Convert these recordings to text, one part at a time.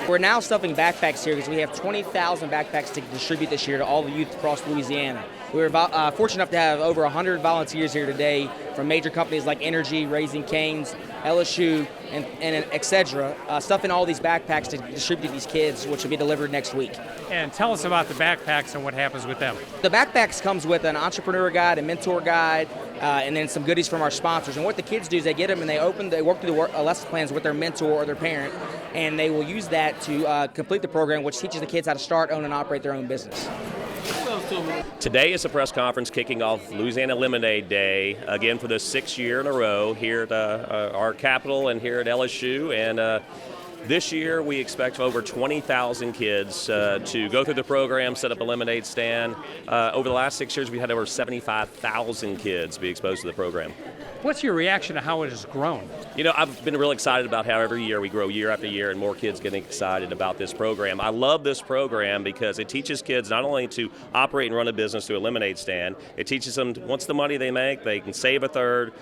We're now stuffing backpacks here because we have 20,000 backpacks to distribute this year to all the youth across Louisiana. We were fortunate enough to have over 100 volunteers here today from major companies like Energy, Raising Cane's, LSU, and etc. Stuffing all these backpacks to distribute to these kids, which will be delivered next week. And tell us about the backpacks and what happens with them. The backpacks comes with an entrepreneur guide, a mentor guide, and then some goodies from our sponsors. And what the kids do is they get them and they work through the lesson plans with their mentor or their parent, and they will use that to complete the program, which teaches the kids how to start, own, and operate their own business. Today is a press conference kicking off Louisiana Lemonade Day, again for the 6th year in a row here at our capital and here at LSU. And this year we expect over 20,000 kids to go through the program, set up a lemonade stand. Over the last 6 years we've had over 75,000 kids be exposed to the program. What's your reaction to how it has grown? You know, I've been real excited about how every year we grow year after year and more kids getting excited about this program. I love this program because it teaches kids not only to operate and run a business through a lemonade stand, it teaches them once the money they make, they can save a third,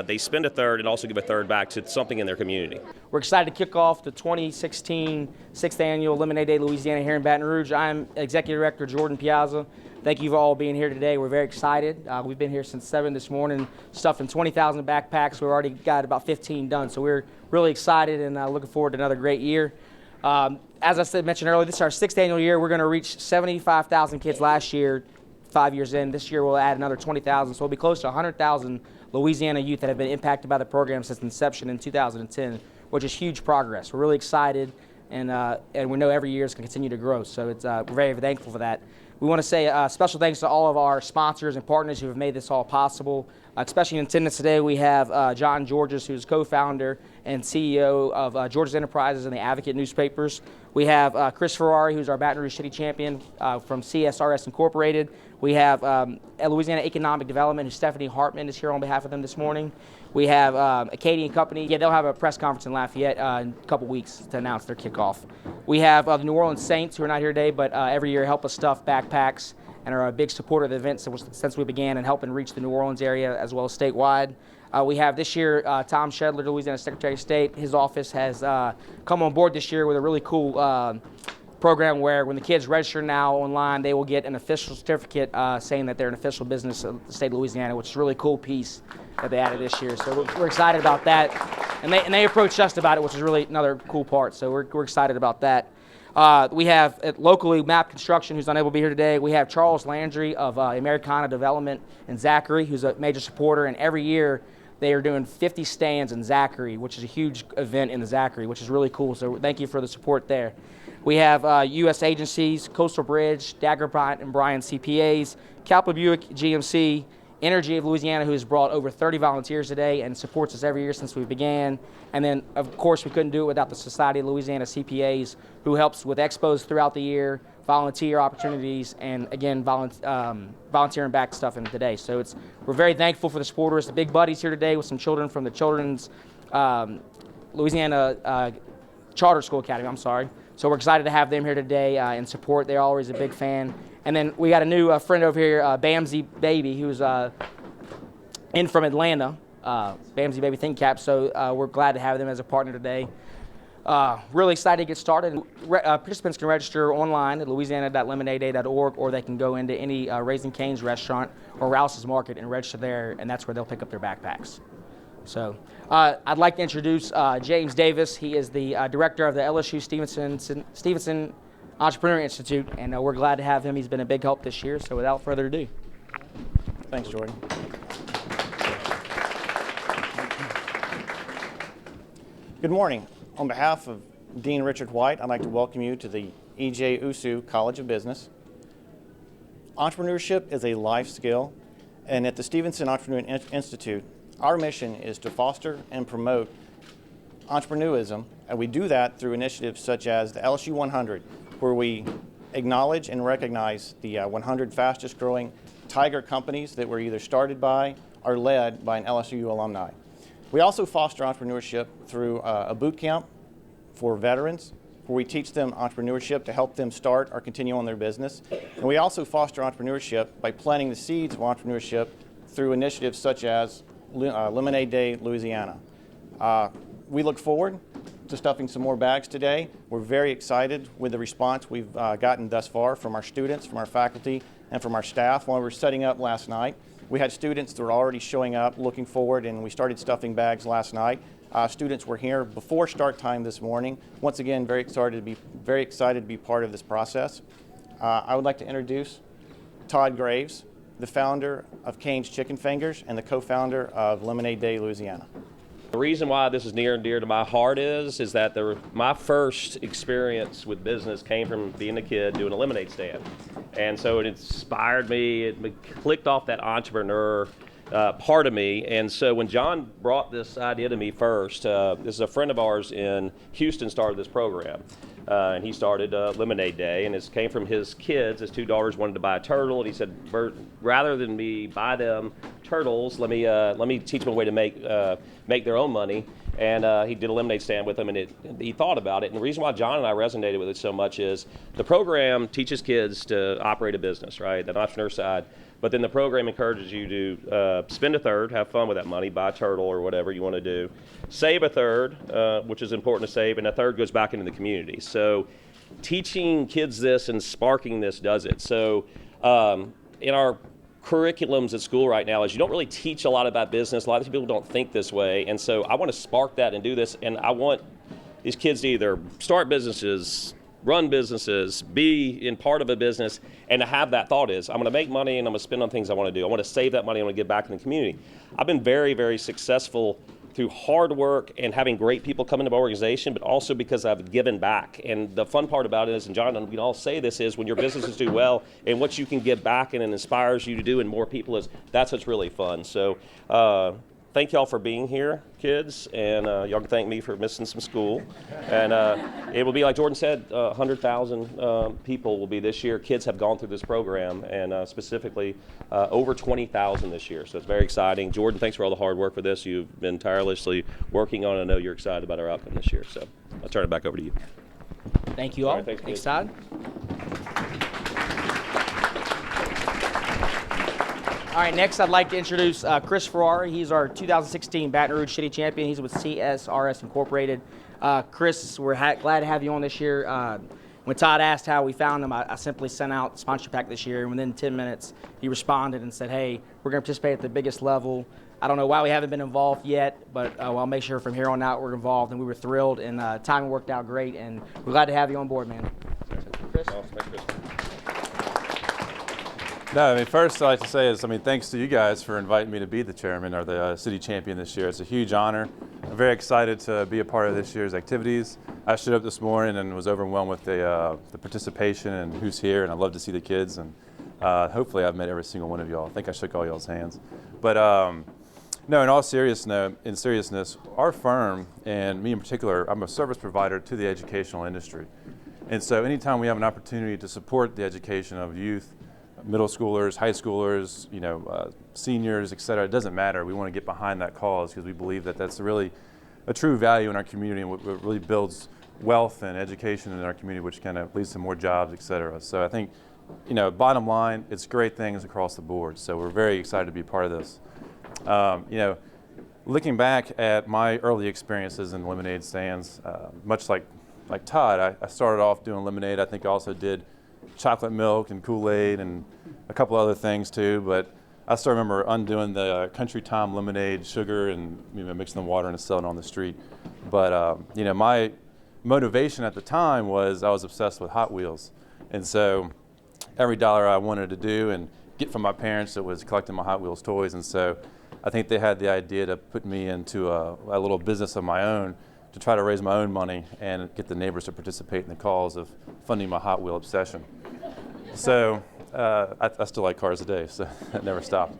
they spend a third, and also give a third back to something in their community. We're excited to kick off the 2016 6th Annual Lemonade Day Louisiana here in Baton Rouge. I'm Executive Director Jordan Piazza. Thank you for all being here today. We're very excited. We've been here since 7 this morning, stuffing 20,000 backpacks. We've already got about 15 done, so we're really excited and looking forward to another great year. As I mentioned earlier, this is our 6th annual year. We're going to reach 75,000 kids last year, 5 years in. This year we'll add another 20,000, so we'll be close to 100,000 Louisiana youth that have been impacted by the program since inception in 2010, which is huge progress. We're really excited, and we know every year is going to continue to grow, so we're very thankful for that. We want to say special thanks to all of our sponsors and partners who have made this all possible. Especially in attendance today, we have John Georges, who's co-founder and CEO of Georges Enterprises and the Advocate newspapers. We have Chris Ferrari, who's our Baton Rouge City champion from CSRS Incorporated. We have Louisiana Economic Development, who Stephanie Hartman is here on behalf of them this morning. We have Acadian Company. Yeah, they'll have a press conference in Lafayette in a couple weeks to announce their kickoff. We have the New Orleans Saints, who are not here today, but every year help us stuff backpacks and are a big supporter of the event since we began and helping reach the New Orleans area as well as statewide. We have this year Tom Schedler, Louisiana Secretary of State. His office has come on board this year with a really cool program where when the kids register now online, they will get an official certificate saying that they're an official business of the state of Louisiana, which is a really cool piece that they added this year. So we're excited about that. And they approached us about it, which is really another cool part. So we're excited about that. We have locally MAP Construction, who's unable to be here today. We have Charles Landry of Americana Development and Zachary, who's a major supporter. And every year they are doing 50 stands in Zachary, which is a huge event in the Zachary, which is really cool. So thank you for the support there. We have U.S. agencies, Coastal Bridge, Dagger Bryant and Bryan CPAs, Capital Buick GMC, Energy of Louisiana, who has brought over 30 volunteers today and supports us every year since we began. And then, of course, we couldn't do it without the Society of Louisiana CPAs, who helps with expos throughout the year, volunteer opportunities, and again, volunteering back stuff in today. So we're very thankful for the supporters. The big buddies here today with some children from the Children's Louisiana Charter School Academy, So we're excited to have them here today and support. They're always a big fan. And then we got a new friend over here, Bamsy Baby, who's in from Atlanta, Bamsy Baby Think Cap. So we're glad to have them as a partner today. Really excited to get started. Participants can register online at louisiana.lemonadeday.org, or they can go into any Raising Cane's restaurant or Rouse's Market and register there, and that's where they'll pick up their backpacks. So I'd like to introduce James Davis. He is the director of the LSU Stevenson Entrepreneur Institute, and we're glad to have him. He's been a big help this year, so without further ado. Thanks, Jordan. Good morning. On behalf of Dean Richard White, I'd like to welcome you to the E.J. Usu College of Business. Entrepreneurship is a life skill, and at the Stevenson Entrepreneur Institute, our mission is to foster and promote entrepreneurism, and we do that through initiatives such as the LSU 100, where we acknowledge and recognize the 100 fastest growing Tiger companies that were either started by or led by an LSU alumni. We also foster entrepreneurship through a boot camp for veterans, where we teach them entrepreneurship to help them start or continue on their business. And we also foster entrepreneurship by planting the seeds of entrepreneurship through initiatives such as Lemonade Day Louisiana. We look forward to stuffing some more bags today. We're very excited with the response we've gotten thus far from our students, from our faculty, and from our staff. While we were setting up last night, we had students that were already showing up, looking forward, and we started stuffing bags last night. Students were here before start time this morning. Once again, very excited to be part of this process. I would like to introduce Todd Graves, the founder of Cane's Chicken Fingers and the co-founder of Lemonade Day, Louisiana. The reason why this is near and dear to my heart is that my first experience with business came from being a kid doing a lemonade stand. And so it inspired me, it clicked off that entrepreneur part of me. And so when John brought this idea to me first, this is a friend of ours in Houston started this program. And he started Lemonade Day, and it came from his kids. His two daughters wanted to buy a turtle, and he said, "Bert, rather than me buy them turtles, let me teach them a way to make their own money." And he did a lemonade stand with them, and he thought about it. And the reason why John and I resonated with it so much is the program teaches kids to operate a business, right, that entrepreneur side. But then the program encourages you to spend a third, have fun with that money, buy a turtle or whatever you want to do, save a third, which is important to save, and a third goes back into the community. So teaching kids this and sparking this does it. So in our curriculums at school right now is you don't really teach a lot about business. A lot of people don't think this way. And so I want to spark that and do this. And I want these kids to either start businesses, run businesses, be in part of a business, and to have that thought is, I'm going to make money and I'm going to spend on things I want to do. I want to save that money. I want to give back in the community. I've been very, very successful through hard work and having great people come into my organization, but also because I've given back. And the fun part about it is, and John, we can all say this, is when your businesses do well and what you can give back and it inspires you to do and more people that's what's really fun. So thank y'all for being here, kids, and y'all can thank me for missing some school. And it will be, like Jordan said, 100,000 people will be this year. Kids have gone through this program, and specifically over 20,000 this year. So it's very exciting. Jordan, thanks for all the hard work for this. You've been tirelessly working on it. I know you're excited about our outcome this year. So I'll turn it back over to you. Thank you all. All right, thanks, Todd. All right, next I'd like to introduce Chris Ferrari. He's our 2016 Baton Rouge City Champion. He's with CSRS Incorporated. Chris, we're glad to have you on this year. When Todd asked how we found him, I simply sent out the sponsorship pack this year, and within 10 minutes, he responded and said, "Hey, we're going to participate at the biggest level. I don't know why we haven't been involved yet, but I'll make sure from here on out we're involved." And we were thrilled, and timing worked out great, and we're glad to have you on board, man. Chris? Awesome. Thanks, Chris. No, I mean, first I'd like to say is, thanks to you guys for inviting me to be the chairman or the city champion this year. It's a huge honor. I'm very excited to be a part of this year's activities. I showed up this morning and was overwhelmed with the participation and who's here, and I love to see the kids. And hopefully I've met every single one of y'all. I think I shook all y'all's hands. But no, in all seriousness, our firm, and me in particular, I'm a service provider to the educational industry. And so anytime we have an opportunity to support the education of youth, middle schoolers, high schoolers, seniors, et cetera, it doesn't matter. We want to get behind that cause because we believe that that's really a true value in our community and what really builds wealth and education in our community, which kind of leads to more jobs, et cetera. So I think, bottom line, it's great things across the board. So we're very excited to be part of this. Looking back at my early experiences in lemonade stands, much like Todd, I started off doing lemonade. I think I also did chocolate milk and Kool-Aid and a couple other things too, but I still remember undoing the Country Time lemonade sugar and mixing the water and selling on the street. But my motivation at the time was I was obsessed with Hot Wheels, and so every dollar I wanted to do and get from my parents, it was collecting my Hot Wheels toys. And so I think they had the idea to put me into a little business of my own to try to raise my own money and get the neighbors to participate in the cause of funding my Hot Wheel obsession. So I still like cars today, so that never stopped.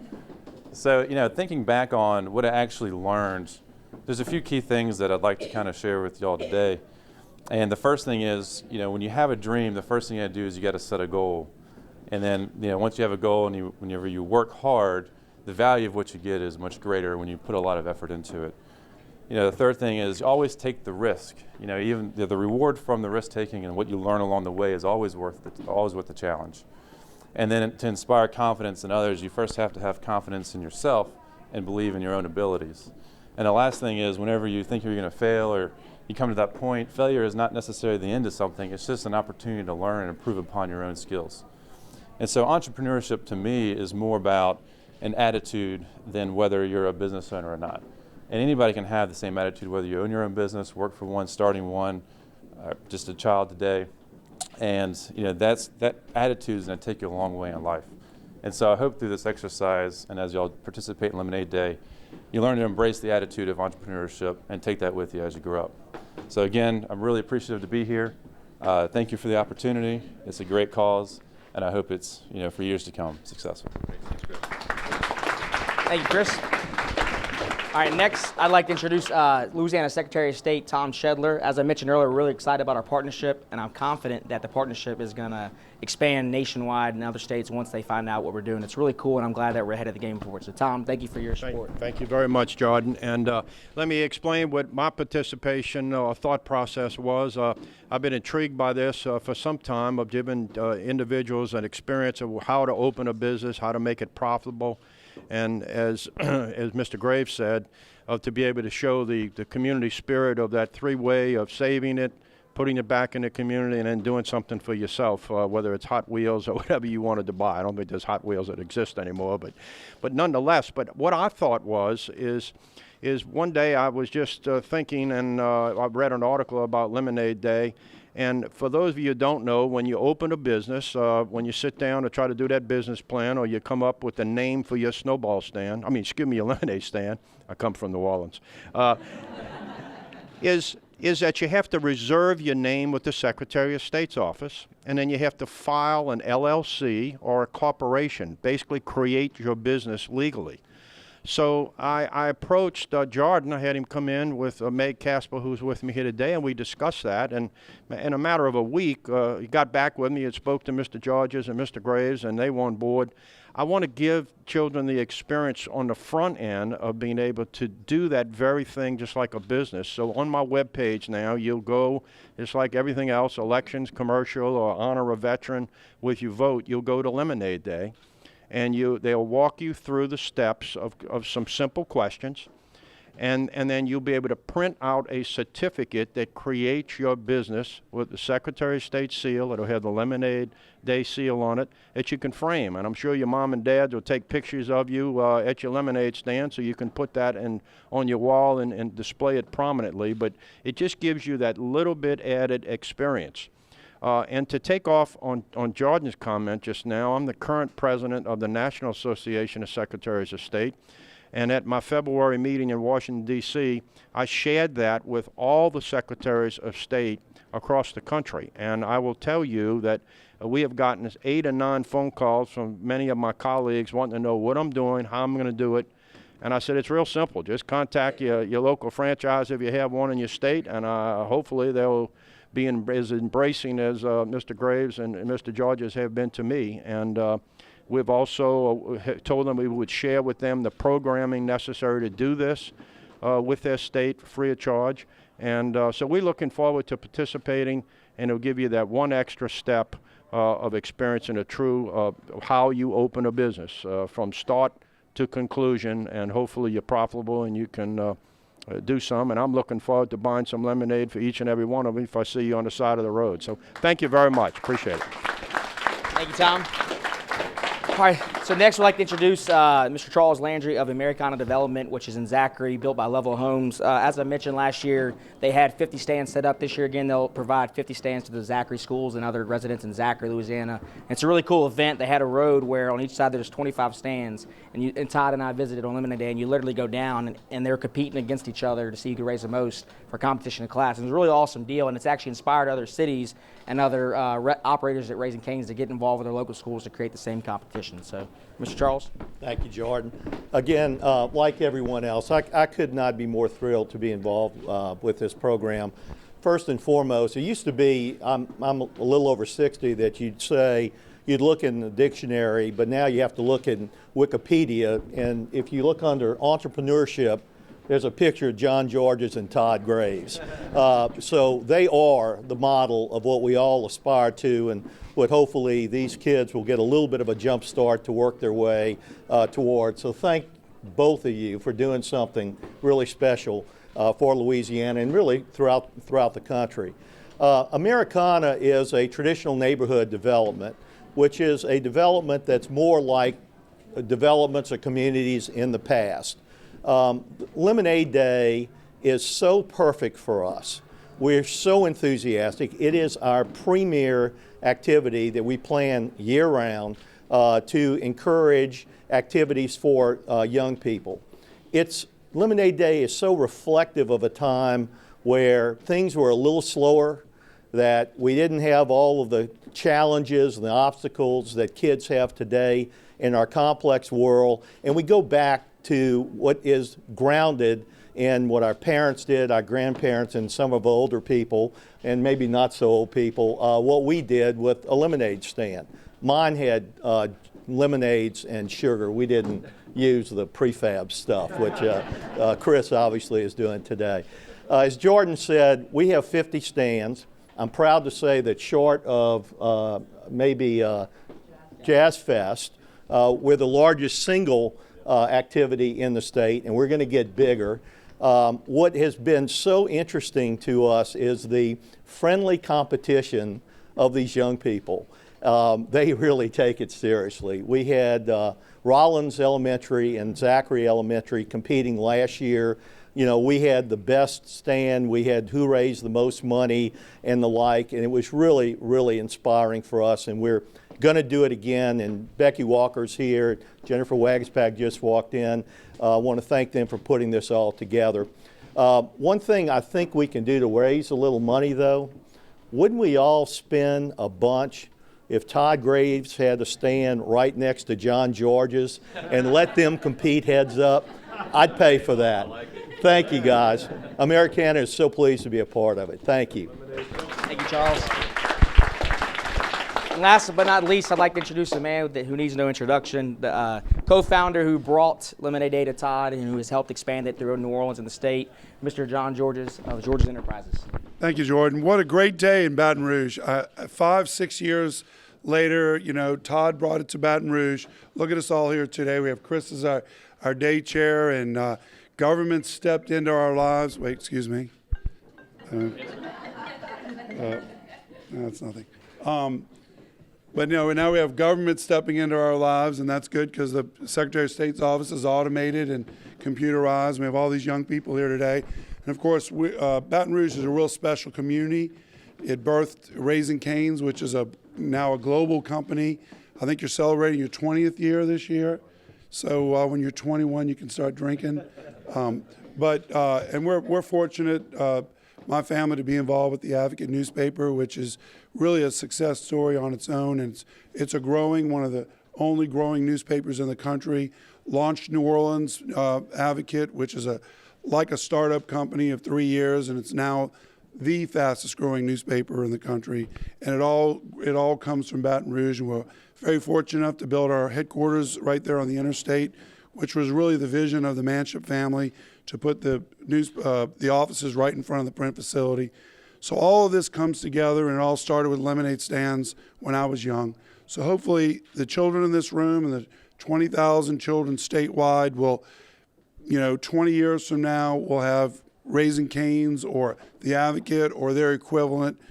So, thinking back on what I actually learned, there's a few key things that I'd like to kind of share with y'all today. And the first thing is, when you have a dream, the first thing you got to do is you got to set a goal. And then, once you have a goal and whenever you work hard, the value of what you get is much greater when you put a lot of effort into it. The third thing is always take the risk. Even the reward from the risk taking and what you learn along the way is always worth the challenge. And then to inspire confidence in others, you first have to have confidence in yourself and believe in your own abilities. And the last thing is, whenever you think you're going to fail or you come to that point, failure is not necessarily the end of something. It's just an opportunity to learn and improve upon your own skills. And so entrepreneurship to me is more about an attitude than whether you're a business owner or not. And anybody can have the same attitude, whether you own your own business, work for one, starting one, just a child today. And that attitude is going to take you a long way in life. And so I hope through this exercise, and as y'all participate in Lemonade Day, you learn to embrace the attitude of entrepreneurship and take that with you as you grow up. So again, I'm really appreciative to be here. Thank you for the opportunity. It's a great cause, and I hope it's for years to come successful. Thank you, Chris. All right, next, I'd like to introduce Louisiana Secretary of State Tom Schedler. As I mentioned earlier, we're really excited about our partnership, and I'm confident that the partnership is going to expand nationwide in other states once they find out what we're doing. It's really cool, and I'm glad that we're ahead of the game forward. So, Tom, thank you for your support. Thank you very much, Jordan. And let me explain what my participation or thought process was. I've been intrigued by this for some time, of giving individuals an experience of how to open a business, how to make it profitable. And as Mr. Graves said, to be able to show the community spirit of that three-way of saving it, putting it back in the community, and then doing something for yourself, whether it's Hot Wheels or whatever you wanted to buy. I don't think there's Hot Wheels that exist anymore, but nonetheless. But what I thought is one day I was just thinking, and I read an article about Lemonade Day. And for those of you who don't know, when you open a business, when you sit down to try to do that business plan, or you come up with a name for your snowball stand, your lemonade stand, I come from New Orleans, is that you have to reserve your name with the Secretary of State's office, and then you have to file an LLC or a corporation, basically create your business legally. So I approached Jordan. I had him come in with Meg Casper, who's with me here today, and we discussed that. And in a matter of a week, he got back with me and spoke to Mr. Georges and Mr. Graves, and they were on board. I want to give children the experience on the front end of being able to do that very thing just like a business. So on my webpage now, you'll go, just like everything else, elections, commercial, or honor a veteran with your vote, you'll go to Lemonade Day. And they'll walk you through the steps of some simple questions, and then you'll be able to print out a certificate that creates your business with the Secretary of State seal. It'll have the Lemonade Day seal on it that you can frame. And I'm sure your mom and dad will take pictures of you at your lemonade stand, so you can put that on your wall and display it prominently. But it just gives you that little bit added experience. And to take off on Jordan's comment just now, I'm the current president of the National Association of Secretaries of State. And at my February meeting in Washington, D.C., I shared that with all the secretaries of state across the country. And I will tell you that we have gotten 8 or 9 phone calls from many of my colleagues wanting to know what I'm doing, how I'm going to do it. And I said, it's real simple. Just contact your local franchise if you have one in your state, and hopefully they'll be as embracing as Mr. Graves and Mr. Georges have been to me. And we've also told them we would share with them the programming necessary to do this with their state free of charge. And so we're looking forward to participating, and it'll give you that one extra step of experiencing a true how you open a business from start to conclusion, and hopefully you're profitable and you can do some. And I'm looking forward to buying some lemonade for each and every one of them if I see you on the side of the road. So thank you very much. Appreciate it. Thank you, Tom. All right, so next we'd like to introduce Mr. Charles Landry of Americana Development, which is in Zachary, built by Level Homes. As I mentioned last year, they had 50 stands set up. This year, again, they'll provide 50 stands to the Zachary schools and other residents in Zachary, Louisiana. It's a really cool event. They had a road where on each side there's 25 stands, and Todd and I visited on Lemonade Day, and you literally go down, and they're competing against each other to see who can raise the most for competition in class. And it was a really awesome deal, and it's actually inspired other cities and other operators at Raising Cane's to get involved with their local schools to create the same competition. So, Mr. Charles. Thank you, Jordan. Again, like everyone else, I could not be more thrilled to be involved with this program. First and foremost, it used to be, I'm a little over 60, that you'd look in the dictionary, but now you have to look in Wikipedia, and if you look under entrepreneurship, there's a picture of John Georges and Todd Graves. So they are the model of what we all aspire to, and what hopefully these kids will get a little bit of a jump start to work their way toward. So thank both of you for doing something really special for Louisiana and really throughout the country. Americana is a traditional neighborhood development, which is a development that's more like developments of communities in the past. Lemonade Day is so perfect for us. We're so enthusiastic. It is our premier activity that we plan year-round to encourage activities for young people. Lemonade Day is so reflective of a time where things were a little slower, that we didn't have all of the challenges and the obstacles that kids have today in our complex world, and we go back to what is grounded in what our parents did, our grandparents, and some of the older people, and maybe not so old people, what we did with a lemonade stand. Mine had lemonades and sugar. We didn't use the prefab stuff, which Chris obviously is doing today. As Jordan said, we have 50 stands. I'm proud to say that short of maybe Jazz Fest, we're the largest single activity in the state, and we're going to get bigger. What has been so interesting to us is the friendly competition of these young people. They really take it seriously. We had Rollins Elementary and Zachary Elementary competing last year. You know, we had the best stand, we had who raised the most money and the like, and it was really, really inspiring for us, and we're going to do it again. And Becky Walker's here, Jennifer Wagaspack just walked in. I want to thank them for putting this all together. One thing I think we can do to raise a little money, though, wouldn't we all spend a bunch if Todd Graves had a stand right next to John George's and let them compete heads up? I'd pay for that. Thank you, guys. Americana is so pleased to be a part of it. Thank you. Thank you, Charles. And last but not least, I'd like to introduce a man who needs no introduction, the co-founder who brought Lemonade Day to Todd and who has helped expand it through New Orleans and the state, Mr. John Georges of Georges Enterprises. Thank you, Jordan. What a great day in Baton Rouge. 5-6 years later, you know, Todd brought it to Baton Rouge. Look at us all here today. We have Chris as our day chair, and government stepped into our lives. Wait, excuse me. No, that's nothing. But no, now we have government stepping into our lives, and that's good because the Secretary of State's office is automated and computerized. We have all these young people here today. And of course, Baton Rouge is a real special community. It birthed Raising Cane's, which is now a global company. I think you're celebrating your 20th year this year. So when you're 21, you can start drinking. And we're fortunate, my family, to be involved with the Advocate newspaper, which is really a success story on its own. And it's one of the only growing newspapers in the country. Launched New Orleans Advocate, which is like a startup company of 3 years, and it's now the fastest growing newspaper in the country. And it all comes from Baton Rouge, and we're very fortunate enough to build our headquarters right there on the interstate, which was really the vision of the Manship family, to put the offices right in front of the print facility. So all of this comes together, and it all started with lemonade stands when I was young. So hopefully the children in this room and the 20,000 children statewide will, 20 years from now, will have Raising Cane's or the Advocate or their equivalent.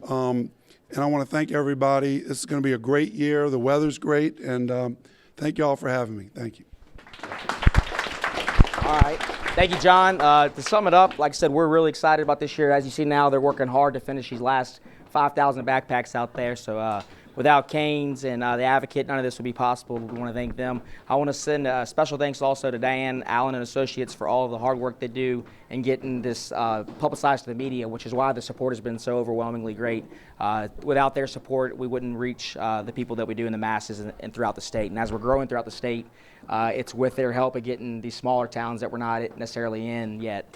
And I want to thank everybody. This is going to be a great year. The weather's great, and thank you all for having me. Thank you. All right. Thank you, John. To sum it up, like I said, we're really excited about this year. As you see now, they're working hard to finish these last 5,000 backpacks out there. So without Cane's and the Advocate, none of this would be possible. We want to thank them. I want to send special thanks also to Diane Allen and Associates for all of the hard work they do in getting this publicized to the media, which is why the support has been so overwhelmingly great. Without their support, we wouldn't reach the people that we do in the masses and throughout the state. And as we're growing throughout the state, it's with their help of getting these smaller towns that we're not necessarily in yet,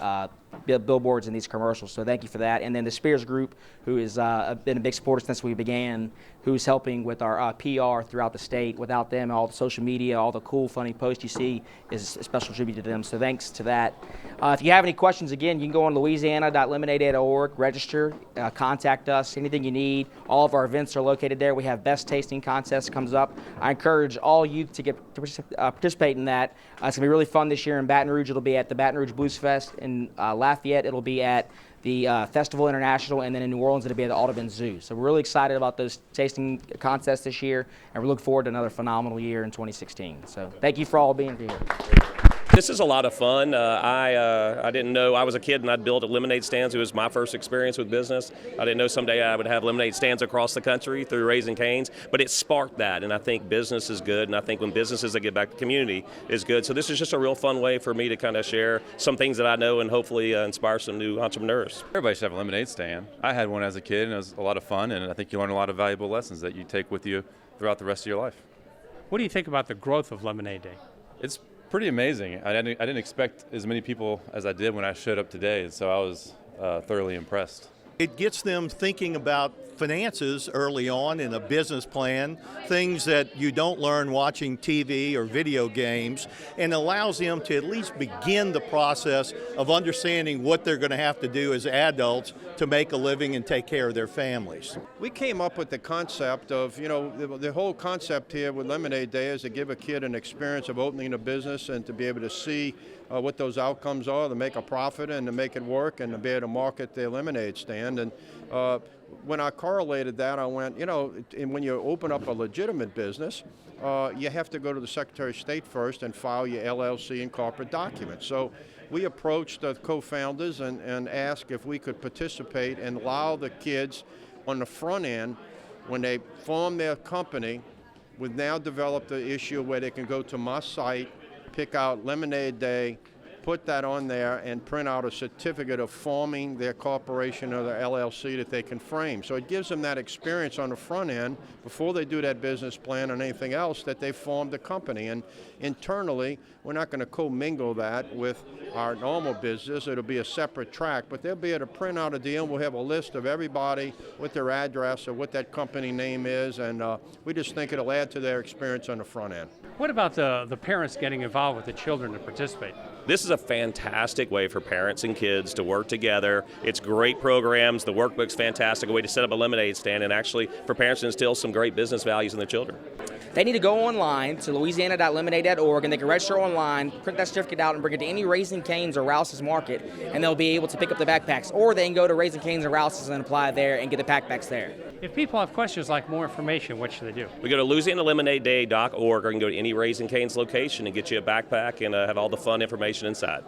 billboards and these commercials. So thank you for that. And then the Spears Group, who has been a big supporter since we began, who's helping with our PR throughout the state. Without them, all the social media, all the cool, funny posts you see is a special tribute to them. So thanks to that. If you have any questions, again, you can go on louisiana.lemonade.org, register, contact us, anything you need. All of our events are located there. We have best tasting contest comes up. I encourage all youth to participate in that. It's going to be really fun this year in Baton Rouge. It'll be at the Baton Rouge Blues Fest. In Lafayette, it'll be at the Festival International, and then in New Orleans, it'll be at the Audubon Zoo. So we're really excited about those tasting contests this year, and we look forward to another phenomenal year in 2016. So thank you for all being here. This is a lot of fun. I didn't know, I was a kid and I'd built lemonade stands. It was my first experience with business. I didn't know someday I would have lemonade stands across the country through Raising Cane's, but it sparked that, and I think business is good, and I think when businesses that give back to the community is good. So this is just a real fun way for me to kind of share some things that I know and hopefully inspire some new entrepreneurs. Everybody should have a lemonade stand. I had one as a kid, and it was a lot of fun, and I think you learn a lot of valuable lessons that you take with you throughout the rest of your life. What do you think about the growth of Lemonade Day? It's pretty amazing. I didn't expect as many people as I did when I showed up today, so I was thoroughly impressed. It gets them thinking about finances early on in a business plan, things that you don't learn watching TV or video games, and allows them to at least begin the process of understanding what they're going to have to do as adults to make a living and take care of their families. We came up with the concept of, the whole concept here with Lemonade Day is to give a kid an experience of opening a business and to be able to see what those outcomes are, to make a profit and to make it work and to be able to market their lemonade stand. And when I correlated that, I went, and when you open up a legitimate business, you have to go to the Secretary of State first and file your LLC and corporate documents. So we approached the co-founders and asked if we could participate and allow the kids on the front end, when they form their company, we've now developed the issue where they can go to my site, pick out Lemonade Day, put that on there, and print out a certificate of forming their corporation or their LLC that they can frame. So it gives them that experience on the front end before they do that business plan and anything else that they formed a company. And internally, we're not going to commingle that with our normal business. It'll be a separate track, but they'll be able to print out a deal. We'll have a list of everybody with their address or what that company name is, and we just think it'll add to their experience on the front end. What about the parents getting involved with the children to participate? This is a fantastic way for parents and kids to work together. It's great programs. The workbook's fantastic, a way to set up a lemonade stand and actually for parents to instill some great business values in their children. They need to go online to louisiana.lemonade.org, and they can register online, print that certificate out, and bring it to any Raising Cane's or Rouse's market, and they'll be able to pick up the backpacks. Or they can go to Raising Cane's or Rouse's and apply there and get the backpacks there. If people have questions like more information, what should they do? We go to louisianalemonadeday.org, or you can go to any Raising Cane's location and get you a backpack and have all the fun information inside.